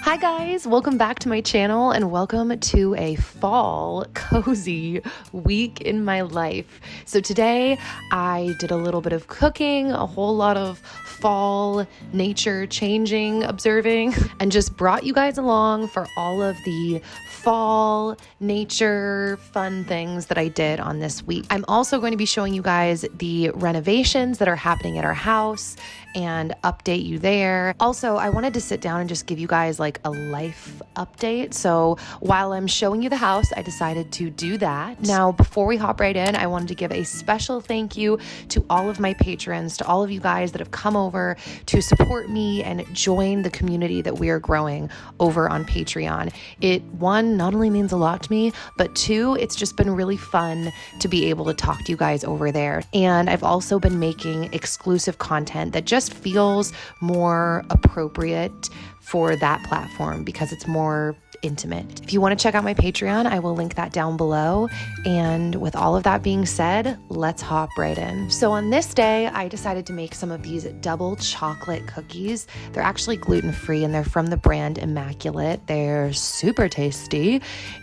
Hi guys, welcome back to my channel and welcome to a fall cozy week in my life. So today I did a little bit of cooking, a whole lot of fall nature changing, observing, and just brought you guys along for all of the fall nature fun things that I did on this week. I'm also going to be showing you guys the renovations that are happening at our house and update you there. Also, I wanted to sit down and just give you guys like a life update. So while I'm showing you the house, I decided to do that. Now, before we hop right in, I wanted to give a special thank you to all of my patrons, to all of you guys that have come over to support me and join the community that we are growing over on Patreon. It, one, not only means a lot to me, but two, it's just been really fun to be able to talk to you guys over there. And I've also been making exclusive content that just feels more appropriate for that platform because it's more intimate. If you want to check out my Patreon, I will link that down below. And with all of that being said, let's hop right in. So on this day, I decided to make some of these double chocolate cookies. They're actually gluten-free and they're from the brand Immaculate. They're super tasty.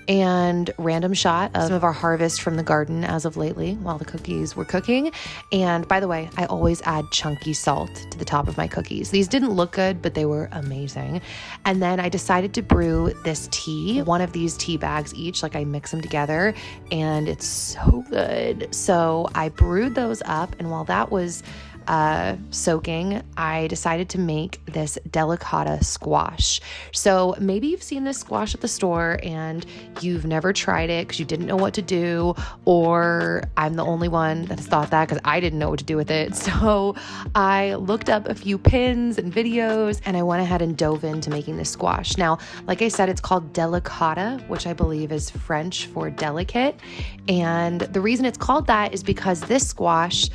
And random shot of some of our harvest from the garden as of lately while the cookies were cooking. And by the way, I always add chunky salt to the top of my cookies. These didn't look good, but they were amazing. And then I decided to brew this tea, one of these tea bags each, like I mix them together and it's so good. So I brewed those up, and while that was soaking, I decided to make this delicata squash. So maybe you've seen this squash at the store and you've never tried it because you didn't know what to do, or I'm the only one that has thought that because I didn't know what to do with it. So I looked up a few pins and videos and I went ahead and dove into making this squash. Now, like I said, it's called delicata, which I believe is French for delicate. And the reason it's called that is because this squash,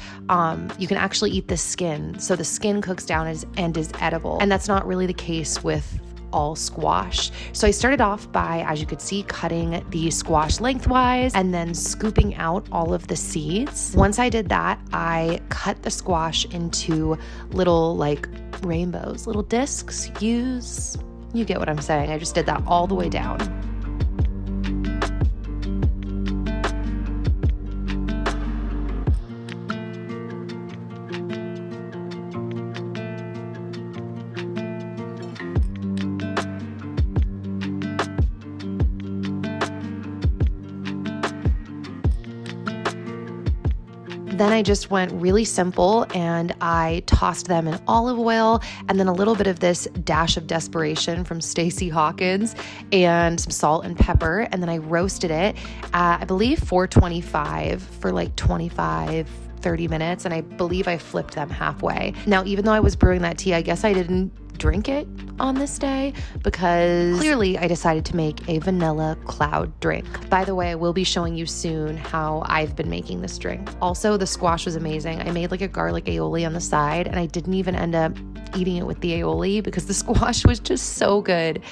you can actually eat the skin. So the skin cooks down and is edible. And that's not really the case with all squash. So I started off by, as you could see, cutting the squash lengthwise and then scooping out all of the seeds. Once I did that, I cut the squash into little like rainbows, little discs. You get what I'm saying. I just did that all the way down. Then I just went really simple and I tossed them in olive oil and then a little bit of this dash of desperation from Stacey Hawkins and some salt and pepper. And then I roasted it at, I believe, 425 for like 25-30 minutes. And I believe I flipped them halfway. Now, even though I was brewing that tea, I guess I didn't drink it on this day because clearly I decided to make a vanilla cloud drink. By the way, I will be showing you soon how I've been making this drink. Also, the squash was amazing. I made like a garlic aioli on the side and I didn't even end up eating it with the aioli because the squash was just so good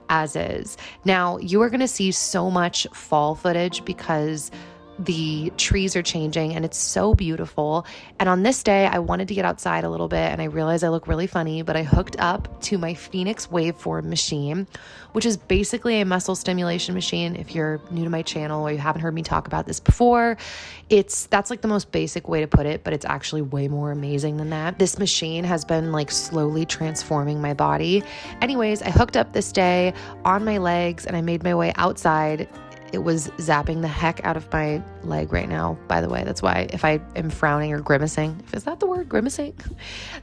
as is. Now, you are going to see so much fall footage because the trees are changing and it's so beautiful. And on this day, I wanted to get outside a little bit and I realized I look really funny, but I hooked up to my Phoenix Waveform machine, which is basically a muscle stimulation machine. If you're new to my channel or you haven't heard me talk about this before, that's like the most basic way to put it, but it's actually way more amazing than that. This machine has been like slowly transforming my body. Anyways, I hooked up this day on my legs and I made my way outside. It was zapping the heck out of my leg right now, by the way. That's why if I am frowning or grimacing, is that the word, grimacing?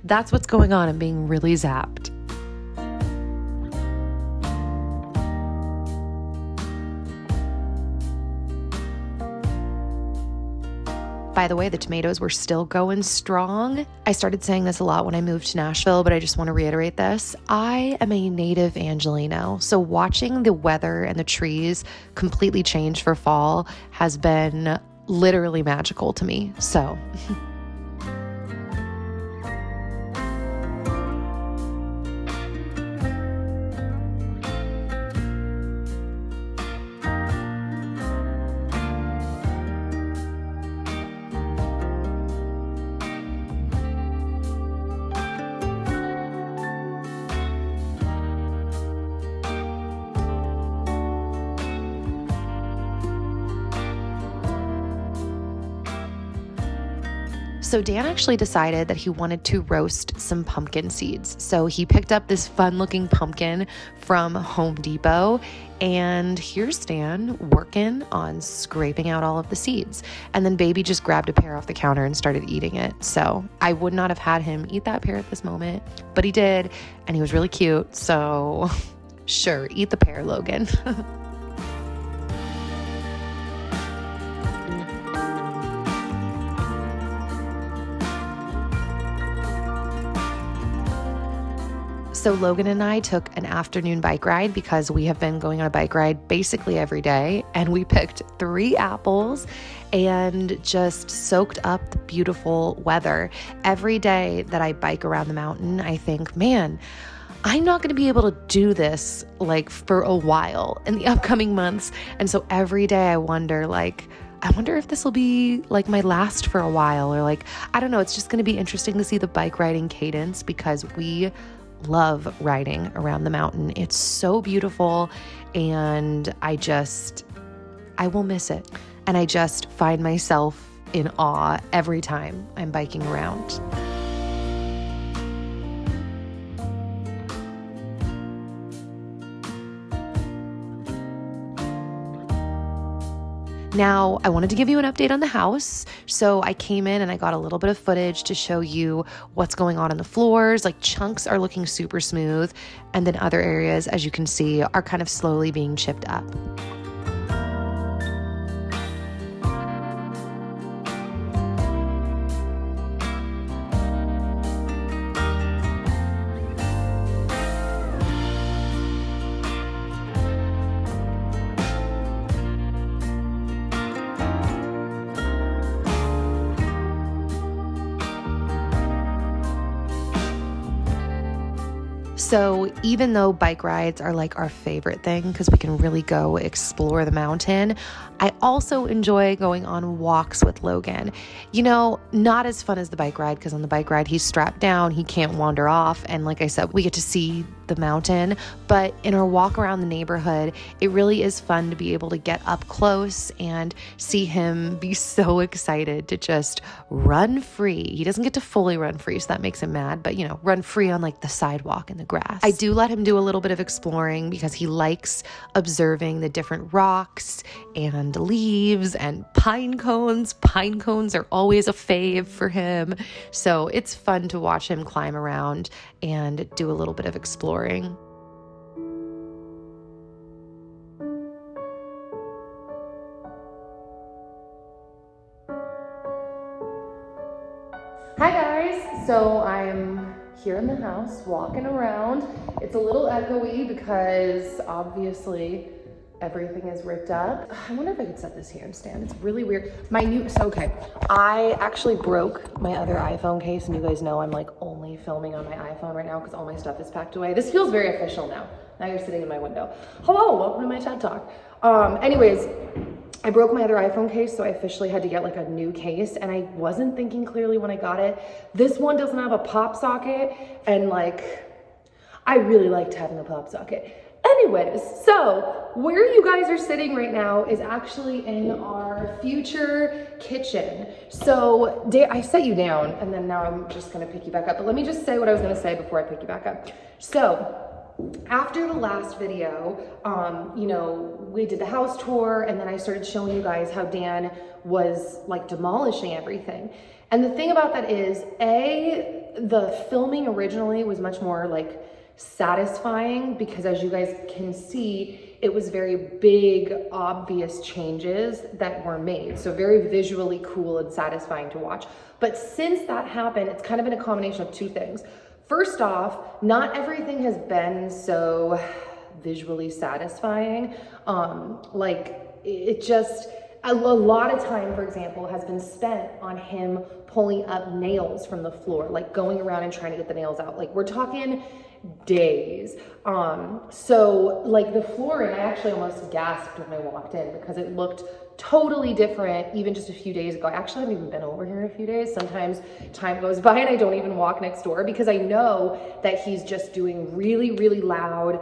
That's what's going on. I'm being really zapped. By the way, the tomatoes were still going strong. I started saying this a lot when I moved to Nashville, but I just want to reiterate this. I am a native Angelino, so watching the weather and the trees completely change for fall has been literally magical to me. So So Dan actually decided that he wanted to roast some pumpkin seeds. So he picked up this fun looking pumpkin from Home Depot, and here's Dan working on scraping out all of the seeds. And then baby just grabbed a pear off the counter and started eating it. So I would not have had him eat that pear at this moment, but he did, and he was really cute. So sure, eat the pear, Logan. So Logan and I took an afternoon bike ride because we have been going on a bike ride basically every day, and we picked 3 apples and just soaked up the beautiful weather. Every day that I bike around the mountain, I think, man, I'm not going to be able to do this like for a while in the upcoming months. And so every day I wonder if this will be like my last for a while, or like, I don't know. It's just going to be interesting to see the bike riding cadence because we love riding around the mountain. It's so beautiful, and I will miss it. And I just find myself in awe every time I'm biking around. Now, I wanted to give you an update on the house. So I came in and I got a little bit of footage to show you what's going on the floors. Like, chunks are looking super smooth, and then other areas, as you can see, are kind of slowly being chipped up. So even though bike rides are like our favorite thing because we can really go explore the mountain, I also enjoy going on walks with Logan. You know, not as fun as the bike ride because on the bike ride, he's strapped down, he can't wander off. And like I said, we get to see the mountain, but in our walk around the neighborhood, it really is fun to be able to get up close and see him be so excited to just run free. He doesn't get to fully run free, so that makes him mad, but run free on like the sidewalk in the grass. I do let him do a little bit of exploring because he likes observing the different rocks and leaves and pine cones. Pine cones are always a fave for him. So it's fun to watch him climb around and do a little bit of exploring. Hi guys, so I'm here in the house walking around. It's a little echoey because obviously everything is ripped up. I wonder if I could set this handstand. It's really weird. I actually broke my other iPhone case, and you guys know I'm like only filming on my iPhone right now because all my stuff is packed away. This feels very official now. Now you're sitting in my window. Hello, welcome to my TED Talk. Anyways, I broke my other iPhone case, so I officially had to get like a new case, and I wasn't thinking clearly when I got it. This one doesn't have a pop socket, and like, I really liked having a pop socket. Anyways, so where you guys are sitting right now is actually in our future kitchen. So I set you down, and then now I'm just gonna pick you back up. But let me just say what I was gonna say before I pick you back up. So after the last video, we did the house tour, and then I started showing you guys how Dan was like demolishing everything. And the thing about that is, the filming originally was much more like satisfying because, as you guys can see, it was very big, obvious changes that were made. So very visually cool and satisfying to watch. But since that happened, it's kind of been a combination of two things. First off, not everything has been so visually satisfying. A lot of time, for example, has been spent on him pulling up nails from the floor, like going around and trying to get the nails out. Like, we're talking days. So like the flooring, I actually almost gasped when I walked in because it looked totally different even just a few days ago. I actually haven't even been over here in a few days. Sometimes time goes by and I don't even walk next door because I know that he's just doing really, really loud,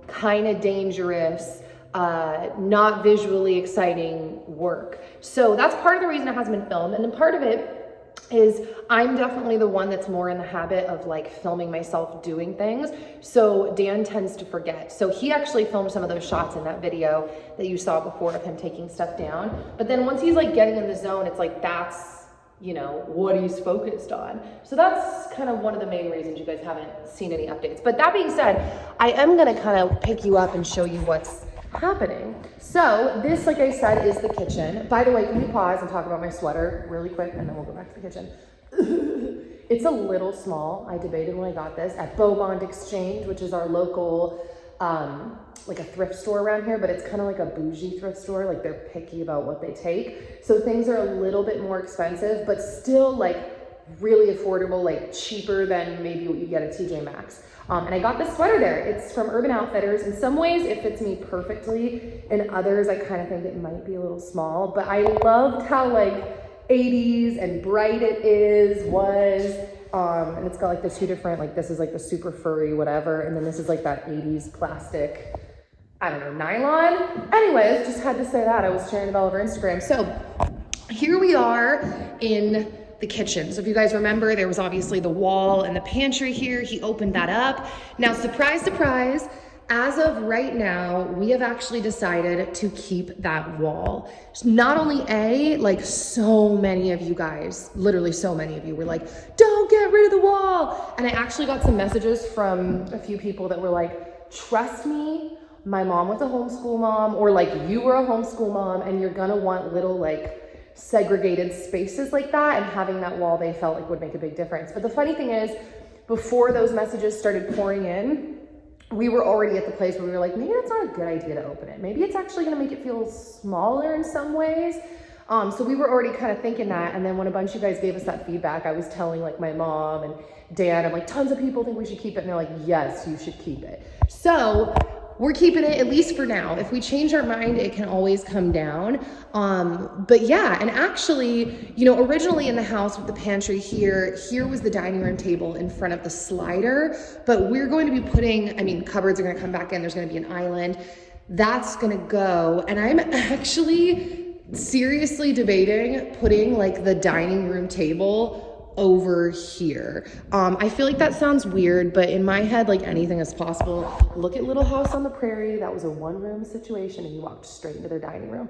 kind of dangerous, not visually exciting work. So that's part of the reason it hasn't been filmed. And then part of it is I'm definitely the one that's more in the habit of like filming myself doing things. So Dan tends to forget. So he actually filmed some of those shots in that video that you saw before of him taking stuff down. But then once he's like getting in the zone, it's like that's, you know, what he's focused on. So that's kind of one of the main reasons you guys haven't seen any updates. But that being said, I am gonna kind of pick you up and show you what's happening. So this, like I said, is the kitchen. By the way, can we pause and talk about my sweater really quick and then we'll go back to the kitchen. It's a little small. I debated when I got this at Beaumont Exchange, which is our local like a thrift store around here, but it's kind of like a bougie thrift store. Like they're picky about what they take. So things are a little bit more expensive, but still like really affordable, like cheaper than maybe what you get at TJ Maxx. And I got this sweater there. It's from Urban Outfitters. In some ways, it fits me perfectly. In others, I kind of think it might be a little small, but I loved how like 80s and bright it was. And it's got like the two different, like this is like the super furry whatever, and then this is like that 80s plastic, I don't know, nylon. Anyways, just had to say that. I was sharing it all over Instagram. So here we are in the kitchen. So if you guys remember, there was obviously the wall and the pantry here. He opened that up. Now, surprise, surprise, as of right now, we have actually decided to keep that wall. Not only like so many of you guys, literally so many of you were like, don't get rid of the wall. And I actually got some messages from a few people that were like, trust me, my mom was a homeschool mom, or like you were a homeschool mom and you're gonna want little like segregated spaces like that, and having that wall they felt like would make a big difference. But the funny thing is, before those messages started pouring in, we were already at the place where we were like, maybe that's not a good idea to open it. Maybe it's actually gonna make it feel smaller in some ways. So we were already kind of thinking that, and then when a bunch of you guys gave us that feedback, I was telling like my mom and dad, I'm like, tons of people think we should keep it, and they're like, yes, you should keep it. So we're keeping it, at least for now. If we change our mind, it can always come down. But yeah, and actually, you know, originally in the house with the pantry here was the dining room table in front of the slider, but we're going to be putting, I mean, cupboards are gonna come back in, there's gonna be an island. That's gonna go, and I'm actually seriously debating putting like the dining room table over here. I feel like that sounds weird, but in my head, like anything is possible. Look at Little House on the Prairie. That was a one-room situation and you walked straight into their dining room.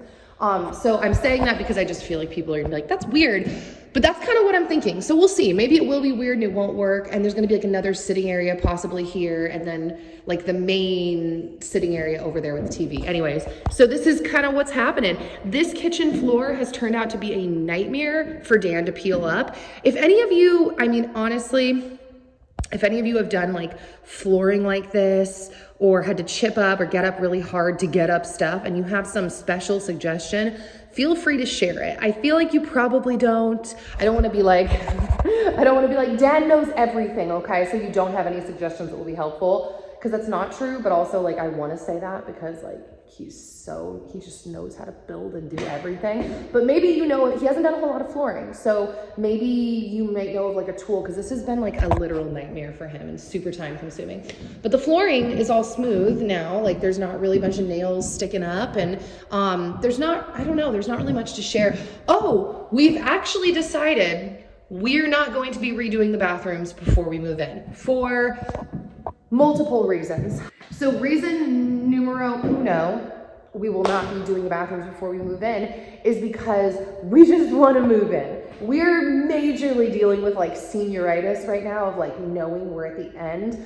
So I'm saying that because I just feel like people are gonna be like, that's weird, but that's kind of what I'm thinking. So we'll see. Maybe it will be weird and it won't work. And there's gonna be like another sitting area possibly here, and then like the main sitting area over there with the TV. Anyways, so this is kind of what's happening. This kitchen floor has turned out to be a nightmare for Dan to peel up. If any of you, I mean, honestly, if any of you have done like flooring like this, or had to chip up or get up really hard to get up stuff, and you have some special suggestion, feel free to share it. I feel like you probably don't. I don't want to be like, Dan knows everything, okay? So you don't have any suggestions that will be helpful, because that's not true. But also, like, I want to say that because like he just knows how to build and do everything. But maybe, you know, he hasn't done a whole lot of flooring, so maybe you might know of like a tool, because this has been like a literal nightmare for him and super time consuming. But the flooring is all smooth now. Like there's not really a bunch of nails sticking up, and there's not really much to share. Oh, we've actually decided we're not going to be redoing the bathrooms before we move in, for multiple reasons. So reason numero uno, we will not be doing the bathrooms before we move in, is because we just want to move in. We're majorly dealing with like senioritis right now, of like knowing we're at the end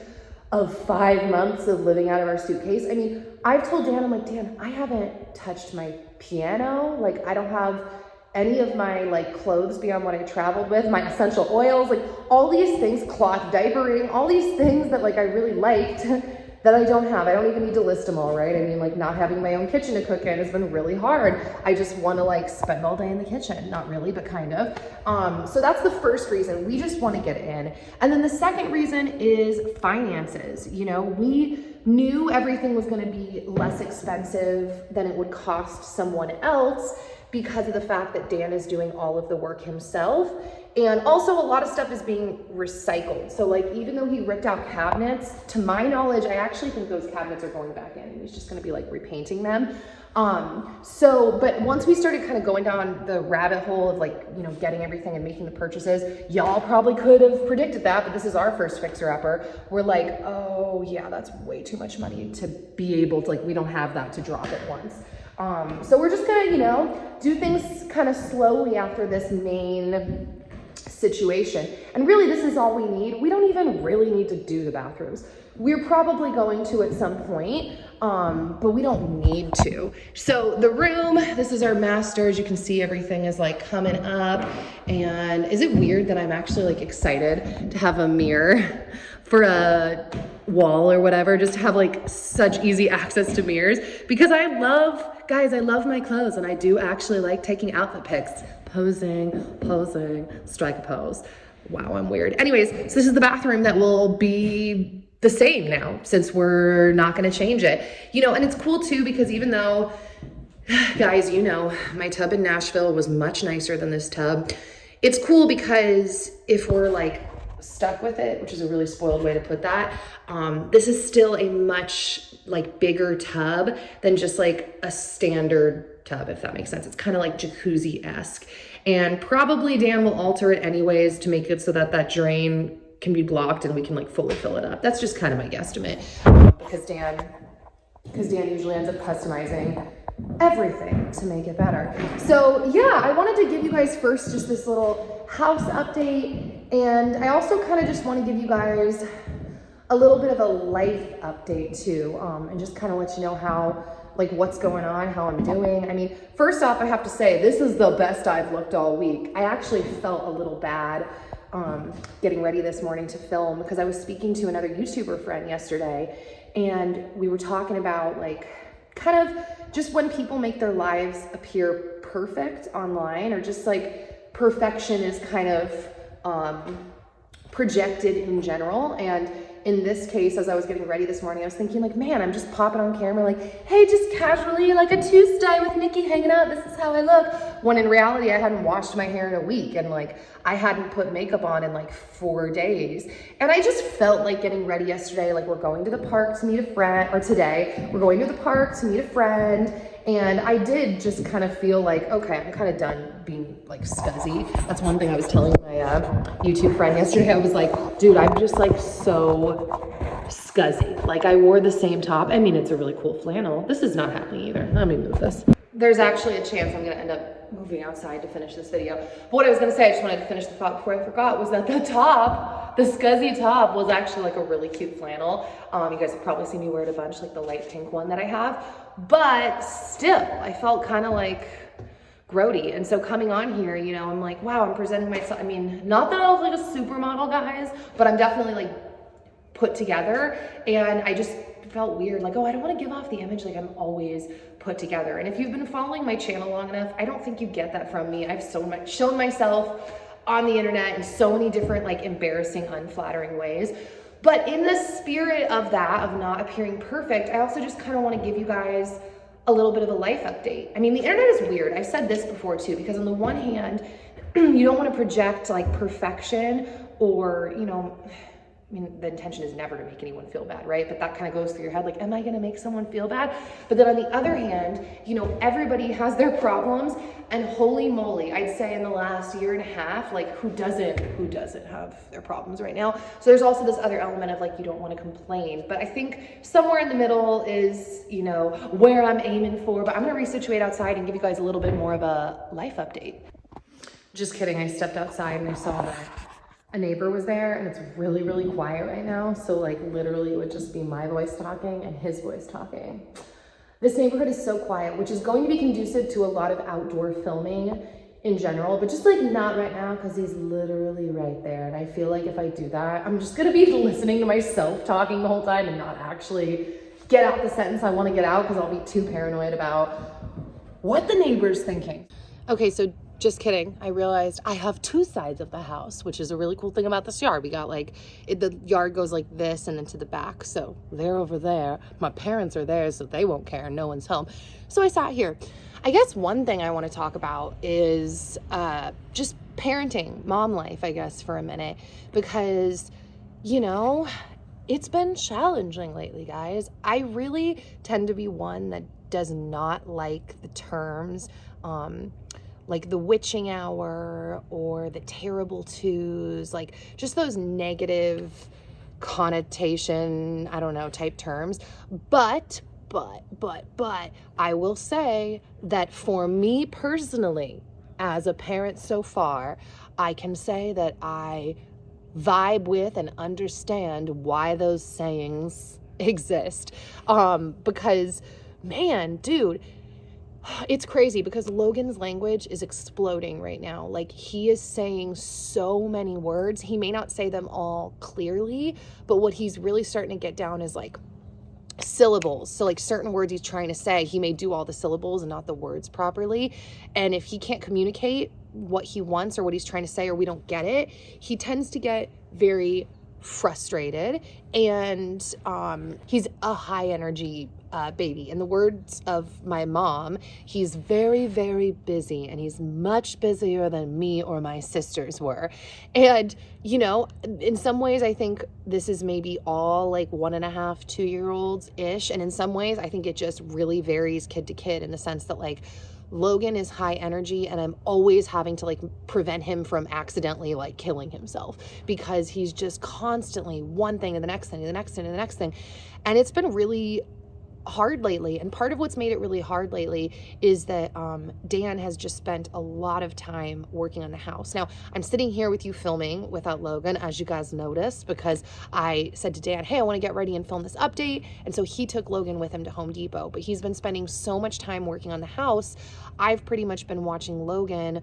of 5 months of living out of our suitcase. I mean, I've told Dan, I'm like, Dan, I haven't touched my piano. Like I don't have any of my like clothes beyond what I traveled with, my essential oils, like all these things, cloth diapering, all these things that like I really liked that I don't have. I don't even need to list them all, right? I mean, like not having my own kitchen to cook in has been really hard. I just want to like spend all day in the kitchen. Not really, but kind of. So that's the first reason. We just want to get in. And then the second reason is finances. You know, we knew everything was going to be less expensive than it would cost someone else. because of the fact that Dan is doing all of the work himself. And also a lot of stuff is being recycled. So like, even though he ripped out cabinets, to my knowledge, I actually think those cabinets are going back in and he's just gonna be like repainting them. But once we started kind of going down the rabbit hole of like, you know, getting everything and making the purchases, y'all probably could have predicted that, but this is our first fixer-upper. We're like, oh yeah, that's way too much money to be able to, like, we don't have that to drop at once. So we're just gonna, you know, do things kind of slowly after this main situation. And really, this is all we need. We don't even really need to do the bathrooms. We're probably going to at some point, but we don't need to. So the room, this is our master. As you can see, everything is like coming up. And is it weird that I'm actually like excited to have a mirror for a wall or whatever, just to have like such easy access to mirrors? Because I love, guys, I love my clothes and I do actually like taking outfit pics. Posing, strike a pose. Wow, I'm weird. Anyways, so this is the bathroom that will be the same now since we're not gonna change it. You know, and it's cool too because even though, guys, you know, my tub in Nashville was much nicer than this tub, it's cool because if we're like stuck with it, which is a really spoiled way to put that, this is still a much like bigger tub than just like a standard tub, if that makes sense. It's kind of like jacuzzi-esque, and probably Dan will alter it anyways to make it so that that drain can be blocked and we can like fully fill it up. That's just kind of my guesstimate, because Dan usually ends up customizing everything to make it better. So yeah, I wanted to give you guys first just this little house update, and I also kind of just want to give you guys a little bit of a life update too, and just kind of let you know how, like, what's going on, how I'm doing. I mean, first off, I have to say, this is the best I've looked all week. I actually felt a little bad getting ready this morning to film because I was speaking to another YouTuber friend yesterday, and we were talking about like kind of just when people make their lives appear perfect online, or just like perfection is kind of projected in general. And in this case, as I was getting ready this morning, I was thinking like, man, I'm just popping on camera like, hey, just casually like a Tuesday with Nikki hanging out. This is how I look. When in reality, I hadn't washed my hair in a week, and like I hadn't put makeup on in like 4 days. And I just felt like getting ready yesterday, like we're going to the park to meet a friend, or today, we're going to the park to meet a friend. And I did just kind of feel like, okay, I'm kind of done being like scuzzy. That's one thing I was telling my YouTube friend yesterday. I was like, dude, I'm just like so scuzzy. Like I wore the same top. I mean, it's a really cool flannel. This is not happening either. Let me move this. There's actually a chance I'm gonna end up moving outside to finish this video. But what I was gonna say, I just wanted to finish the thought before I forgot, was that the top, the scuzzy top, was actually like a really cute flannel. You guys have probably seen me wear it a bunch, like the light pink one that I have. But still, I felt kind of like grody. And so coming on here, you know, I'm like, wow, I'm presenting myself. I mean, not that I look like a supermodel, guys, but I'm definitely like put together. And I just felt weird, like, oh, I don't want to give off the image like I'm always put together. And if you've been following my channel long enough, I don't think you get that from me. I've shown myself on the internet in so many different like embarrassing, unflattering ways. But in the spirit of that, of not appearing perfect, I also just kind of want to give you guys a little bit of a life update. I mean, the internet is weird. I've said this before too, because on the one hand, you don't want to project like perfection, or, you know, I mean, the intention is never to make anyone feel bad, right? But that kind of goes through your head, like, am I gonna make someone feel bad? But then on the other hand, you know, everybody has their problems, and holy moly, I'd say in the last year and a half, like who doesn't have their problems right now? So there's also this other element of like, you don't wanna complain. But I think somewhere in the middle is, you know, where I'm aiming for. But I'm gonna resituate outside and give you guys a little bit more of a life update. Just kidding, I stepped outside and I saw that a neighbor was there, and it's really, really quiet right now. So like literally it would just be my voice talking and his voice talking. This neighborhood is so quiet, which is going to be conducive to a lot of outdoor filming in general, but just like not right now, because he's literally right there. And I feel like if I do that, I'm just gonna be listening to myself talking the whole time and not actually get out the sentence I want to get out, because I'll be too paranoid about what the neighbor's thinking. Okay, so just kidding. I realized I have two sides of the house, which is a really cool thing about this yard. We got like, the yard goes like this and then to the back. So they're over there. My parents are there, so they won't care. No one's home. So I sat here. I guess one thing I want to talk about is just parenting, mom life, I guess, for a minute, because, you know, it's been challenging lately, guys. I really tend to be one that does not like the terms, like the witching hour or the terrible twos, like just those negative connotation, I don't know, type terms. But I will say that for me personally, as a parent so far, I can say that I vibe with and understand why those sayings exist. Because, man, dude, it's crazy because Logan's language is exploding right now. Like, he is saying so many words. He may not say them all clearly, but what he's really starting to get down is like syllables. So like certain words he's trying to say, he may do all the syllables and not the words properly. And if he can't communicate what he wants or what he's trying to say, or we don't get it, he tends to get very frustrated. And he's a high energy baby. In the words of my mom, he's very, very busy, and he's much busier than me or my sisters were. And, you know, in some ways, I think this is maybe all like 1.5, 2-year-olds ish. And in some ways, I think it just really varies kid to kid, in the sense that like Logan is high energy, and I'm always having to like prevent him from accidentally like killing himself, because he's just constantly one thing and the next thing and the next thing and the next thing. And it's been really hard lately. And part of what's made it really hard lately is that Dan has just spent a lot of time working on the house. Now, I'm sitting here with you filming without Logan, as you guys noticed, because I said to Dan, hey, I want to get ready and film this update. And so he took Logan with him to Home Depot. But he's been spending so much time working on the house. I've pretty much been watching Logan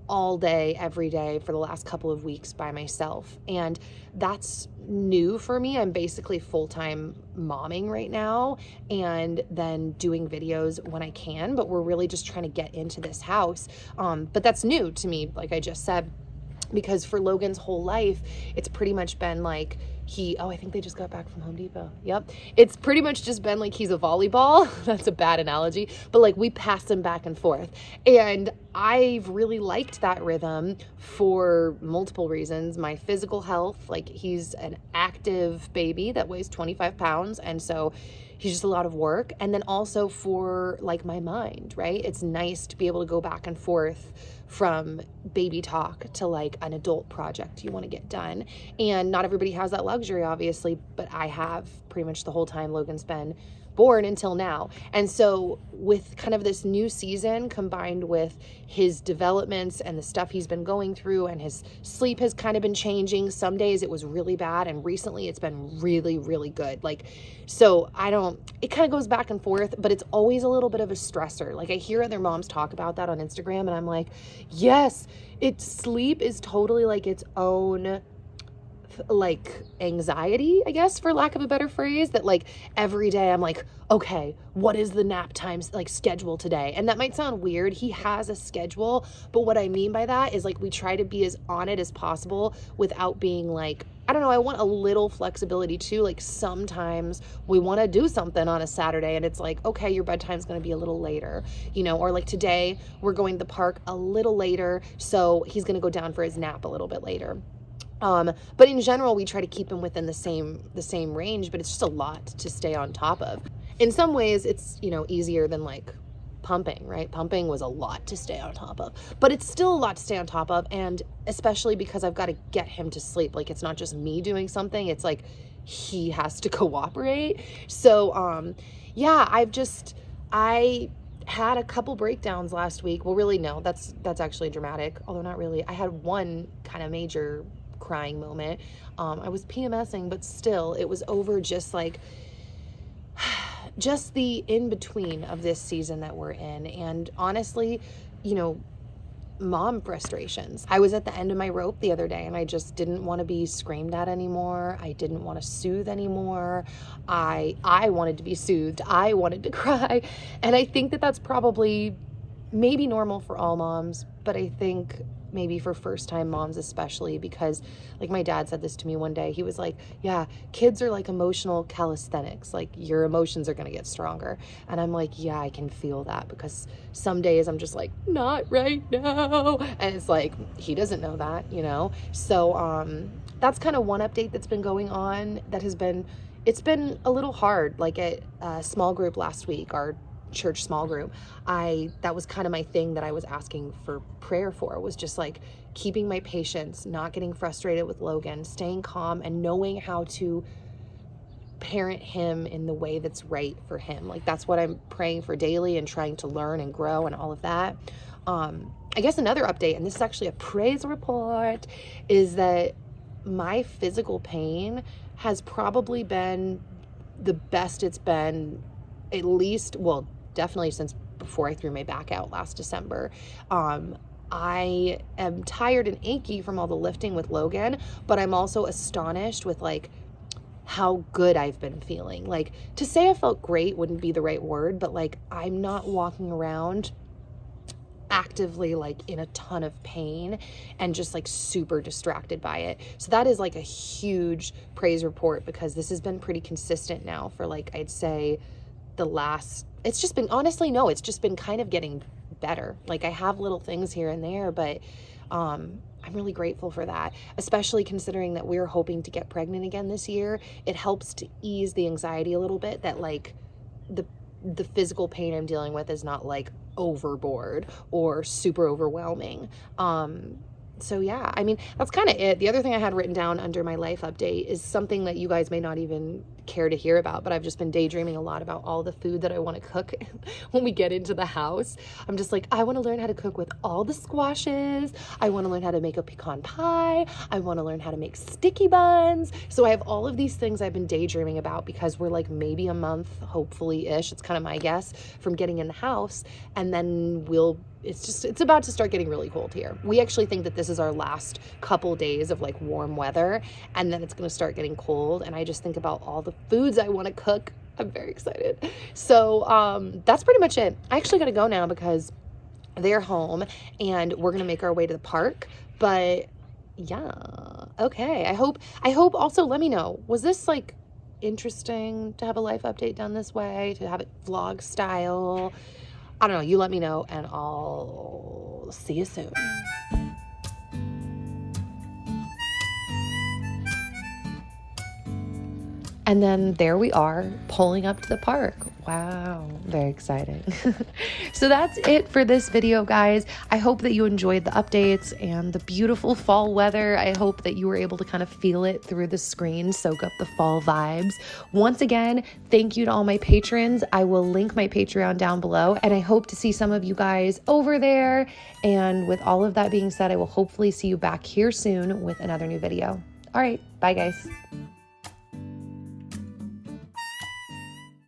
all day, every day for the last couple of weeks by myself. And that's new for me. I'm basically full-time momming right now, and then doing videos when I can, but we're really just trying to get into this house. But that's new to me, like I just said, because for Logan's whole life, it's pretty much been like I think they just got back from Home Depot. Yep. It's pretty much just been like he's a volleyball. That's a bad analogy, but like we pass him back and forth. And I've really liked that rhythm for multiple reasons. My physical health, like he's an active baby that weighs 25 pounds. And so he's just a lot of work. And then also for like my mind, right? It's nice to be able to go back and forth from baby talk to like an adult project you want to get done. And not everybody has that luxury, obviously, but I have pretty much the whole time Logan's been born until now. And so with kind of this new season combined with his developments and the stuff he's been going through, and his sleep has kind of been changing. Some days it was really bad, and recently it's been really, really good. Like, so it kind of goes back and forth, but it's always a little bit of a stressor. Like I hear other moms talk about that on Instagram, and I'm like, yes, sleep is totally like its own like anxiety, I guess, for lack of a better phrase, that like every day I'm like, okay, what is the nap time like schedule today? And that might sound weird. He has a schedule, but what I mean by that is like we try to be as on it as possible without being like, I don't know, I want a little flexibility too. Like sometimes we want to do something on a Saturday and it's like, okay, your bedtime's going to be a little later, you know, or like today we're going to the park a little later, so he's going to go down for his nap a little bit later. But in general, we try to keep him within the same range, but it's just a lot to stay on top of. In some ways, it's, you know, easier than like pumping, right? Pumping was a lot to stay on top of, but it's still a lot to stay on top of. And especially because I've got to get him to sleep. Like it's not just me doing something. It's like he has to cooperate. So, yeah, I had a couple breakdowns last week. Well, really, no, that's actually dramatic, although not really. I had one kind of major crying moment. I was PMSing, but still it was over just like just the in-between of this season that we're in. And honestly, you know, mom frustrations. I was at the end of my rope the other day and I just didn't want to be screamed at anymore. I didn't want to soothe anymore. I wanted to be soothed. I wanted to cry. And I think that that's probably maybe normal for all moms, but I think maybe for first-time moms especially, because like my dad said this to me one day. He was like, yeah, kids are like emotional calisthenics. Like your emotions are going to get stronger. And I'm like, yeah, I can feel that, because some days I'm just like, not right now. And it's like, he doesn't know that, you know? So that's kind of one update that's been going on that has been, it's been a little hard. Like at a small group last week, our church small group, that was kind of my thing that I was asking for prayer for, was just like keeping my patience, not getting frustrated with Logan, staying calm, and knowing how to parent him in the way that's right for him. Like that's what I'm praying for daily and trying to learn and grow and all of that. I guess another update, and this is actually a praise report, is that my physical pain has probably been the best it's been, at least, well, definitely since before I threw my back out last December. I am tired and achy from all the lifting with Logan, but I'm also astonished with like how good I've been feeling. Like, to say I felt great wouldn't be the right word, but like I'm not walking around actively like in a ton of pain and just like super distracted by it. So that is like a huge praise report, because this has been pretty consistent now for like, I'd say the last, it's just been, honestly, no, it's just been kind of getting better. Like I have little things here and there, but I'm really grateful for that, especially considering that we're hoping to get pregnant again this year. It helps to ease the anxiety a little bit that like the physical pain I'm dealing with is not like overboard or super overwhelming. So yeah, I mean, that's kind of it. The other thing I had written down under my life update is something that you guys may not even care to hear about, but I've just been daydreaming a lot about all the food that I want to cook when we get into the house. I'm just like, I want to learn how to cook with all the squashes. I want to learn how to make a pecan pie. I want to learn how to make sticky buns. So I have all of these things I've been daydreaming about, because we're like maybe a month, hopefully-ish, it's kind of my guess, from getting in the house. And then it's about to start getting really cold here. We actually think that this is our last couple days of like warm weather, and then it's going to start getting cold. And I just think about all the foods I want to cook. I'm very excited. So that's pretty much it. I actually got to go now because they're home and we're going to make our way to the park. But yeah, okay. I hope also, let me know, was this like interesting to have a life update done this way, to have it vlog style? I don't know, you let me know, and I'll see you soon. And then there we are, pulling up to the park. Wow, very exciting. So that's it for this video, guys. I hope that you enjoyed the updates and the beautiful fall weather. I hope that you were able to kind of feel it through the screen, soak up the fall vibes. Once again, thank you to all my patrons. I will link my Patreon down below, and I hope to see some of you guys over there. And with all of that being said, I will hopefully see you back here soon with another new video. All right, bye guys.